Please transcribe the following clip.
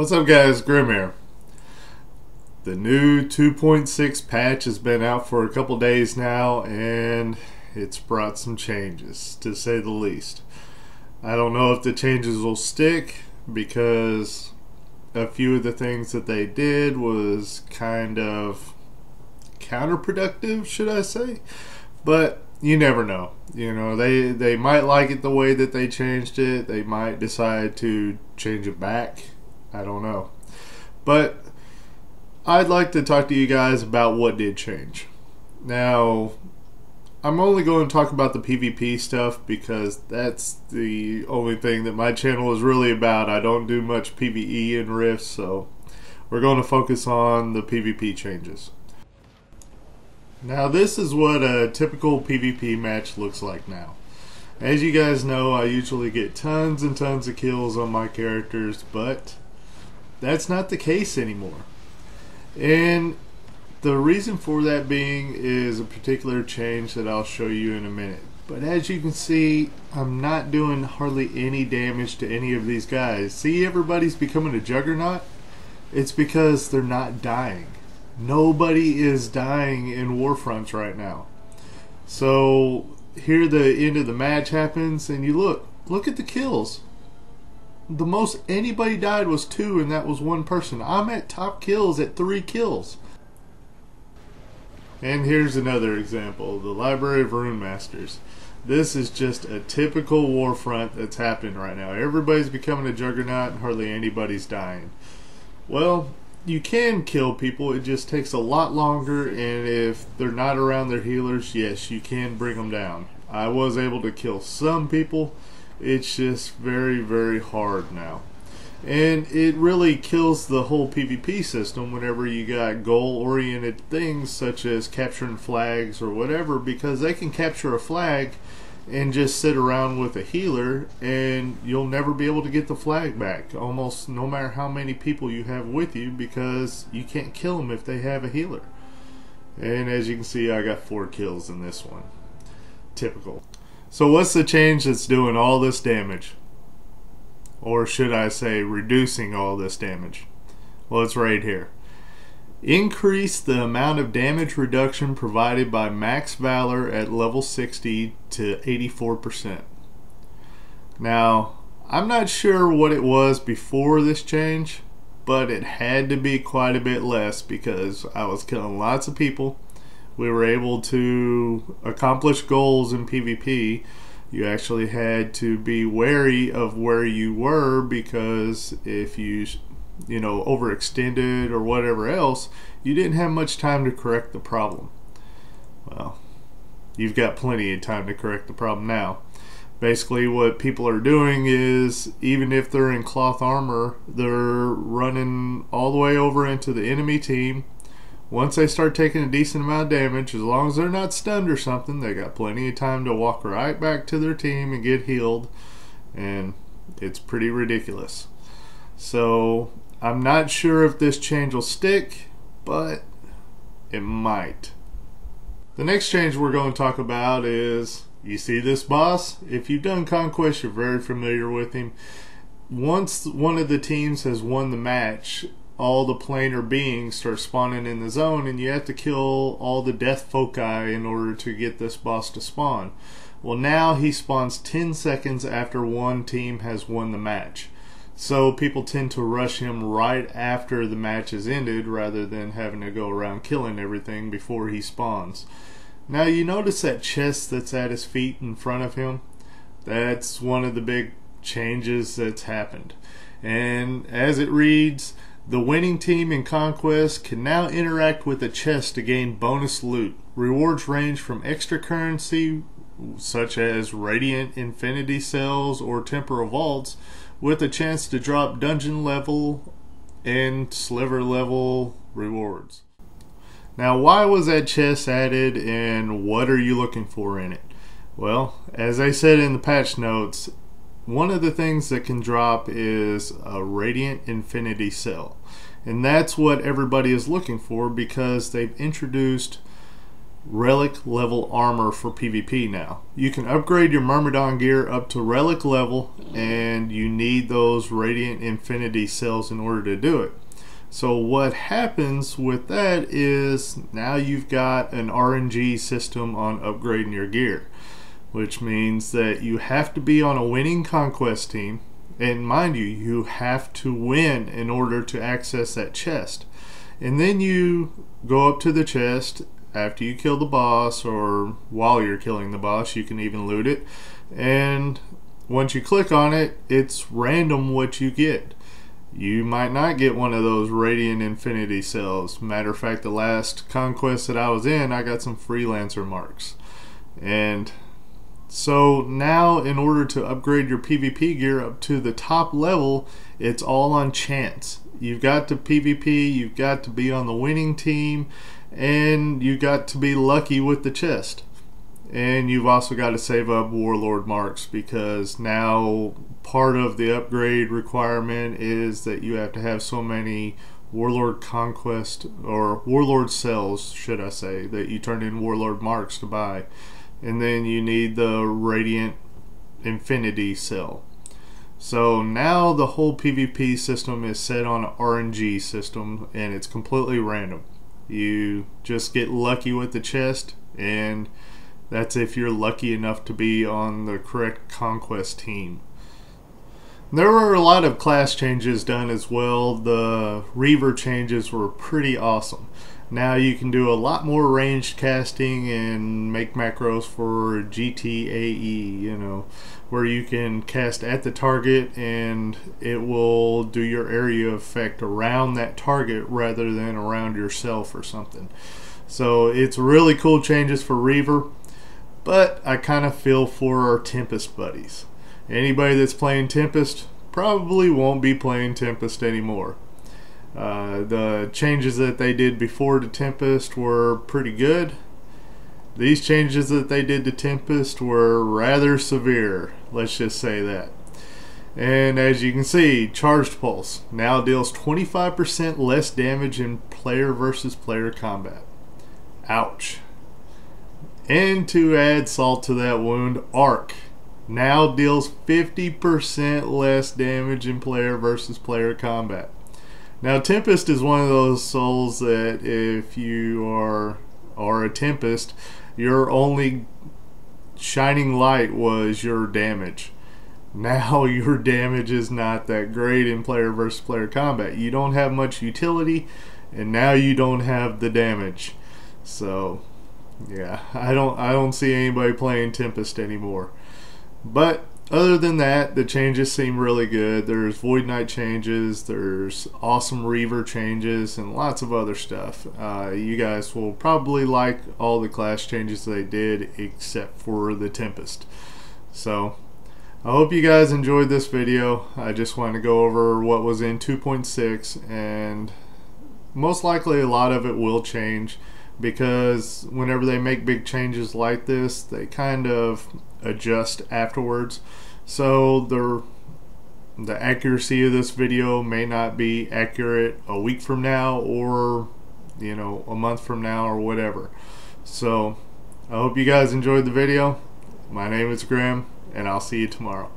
What's up guys, Grim here. The new 2.6 patch has been out for a couple days now and it's brought some changes, to say the least. I don't know if the changes will stick because a few of the things that they did was kind of counterproductive, should I say, but you never know. You know, they might like it the way that they changed it. They might decide to change it back. I don't know. But I'd like to talk to you guys about what did change. Now, I'm only going to talk about the PvP stuff because that's the only thing that my channel is really about. I don't do much PvE in Rifts, so we're going to focus on the PvP changes. Now, this is what a typical PvP match looks like now. As you guys know, I usually get tons and tons of kills on my characters, but that's not the case anymore. And the reason for that being is a particular change that I'll show you in a minute. But as you can see, I'm not doing hardly any damage to any of these guys. See, everybody's becoming a juggernaut? It's because they're not dying. Nobody is dying in Warfronts right now. So here the end of the match happens and you look at the kills. The most anybody died was 2, and that was one person. I'm at top kills at 3 kills. And here's another example, the Library of Rune Masters. This is just a typical Warfront that's happening right now. Everybody's becoming a juggernaut and hardly anybody's dying. Well, you can kill people, it just takes a lot longer, and if they're not around their healers, yes, you can bring them down. I was able to kill some people. It's just very, very hard now. And it really kills the whole PvP system whenever you got goal-oriented things such as capturing flags or whatever, because they can capture a flag and just sit around with a healer and you'll never be able to get the flag back, almost no matter how many people you have with you, because you can't kill them if they have a healer. And as you can see, I got 4 kills in this one. Typical. So what's the change that's doing all this damage? Or should I say reducing all this damage? Well, it's right here. Increase the amount of damage reduction provided by max Valor at level 60 to 84%. Now, I'm not sure what it was before this change, but it had to be quite a bit less because I was killing lots of people. We were able to accomplish goals in PvP. You actually had to be wary of where you were, because if you overextended or whatever else, you didn't have much time to correct the problem. Well, you've got plenty of time to correct the problem now. Basically what people are doing is, even if they're in cloth armor, they're running all the way over into the enemy team. Once they start taking a decent amount of damage, as long as they're not stunned or something, they got plenty of time to walk right back to their team and get healed. And it's pretty ridiculous. So I'm not sure if this change will stick, but it might. The next change we're going to talk about is, you see this boss? If you've done Conquest, you're very familiar with him. Once one of the teams has won the match, all the planar beings start spawning in the zone, and you have to kill all the death foci in order to get this boss to spawn. Well, now he spawns 10 seconds after one team has won the match. So people tend to rush him right after the match is ended rather than having to go around killing everything before he spawns. Now you notice that chest that's at his feet in front of him? That's one of the big changes that's happened. And as it reads, the winning team in Conquest can now interact with a chest to gain bonus loot. Rewards range from extra currency, such as Radiant Infinity Cells or Temporal Vaults, with a chance to drop dungeon level and sliver level rewards. Now, why was that chest added, and what are you looking for in it? Well, as I said in the patch notes, one of the things that can drop is a Radiant Infinity Cell. And that's what everybody is looking for, because they've introduced relic level armor for PvP now. You can upgrade your Myrmidon gear up to relic level, and you need those Radiant Infinity cells in order to do it. So what happens with that is now you've got an RNG system on upgrading your gear, which means that you have to be on a winning Conquest team, and mind you, you have to win in order to access that chest. And then you go up to the chest after you kill the boss, or while you're killing the boss. You can even loot it, and once you click on it, it's random what you get. You might not get one of those Radiant Infinity cells. Matter of fact, the last Conquest that I was in, I got some Freelancer marks. And so now, in order to upgrade your PvP gear up to the top level, it's all on chance. You've got to PvP, you've got to be on the winning team, and you got to be lucky with the chest. And you've also got to save up Warlord marks, because now part of the upgrade requirement is that you have to have so many Warlord Conquest, or Warlord cells should I say, that you turn in Warlord marks to buy. And then you need the Radiant Infinity cell. So now the whole PvP system is set on an RNG system, and it's completely random. You just get lucky with the chest, and that's if you're lucky enough to be on the correct Conquest team. There were a lot of class changes done as well. The Reaver changes were pretty awesome. Now you can do a lot more ranged casting and make macros for GTAE, you know, where you can cast at the target and it will do your area effect around that target rather than around yourself or something. So it's really cool changes for Reaver, but I kind of feel for our Tempest buddies. Anybody that's playing Tempest probably won't be playing Tempest anymore. The changes that they did before to Tempest were pretty good. These changes that they did to Tempest were rather severe, let's just say that. And as you can see, Charged Pulse now deals 25% less damage in player versus player combat. Ouch. And to add salt to that wound, Arc now deals 50% less damage in player versus player combat. Now Tempest is one of those souls that if you are a Tempest, your only shining light was your damage. Now your damage is not that great in player versus player combat. You don't have much utility, and now you don't have the damage. So yeah, I don't see anybody playing Tempest anymore. But other than that, the changes seem really good. There's Void Knight changes, there's awesome Reaver changes, and lots of other stuff. You guys will probably like all the class changes they did except for the Tempest. So I hope you guys enjoyed this video. I just wanted to go over what was in 2.6, and most likely a lot of it will change, because whenever they make big changes like this, they kind of adjust afterwards. So the accuracy of this video may not be accurate a week from now, or you know, a month from now, or whatever. So I hope you guys enjoyed the video. My name is Grim, and I'll see you tomorrow.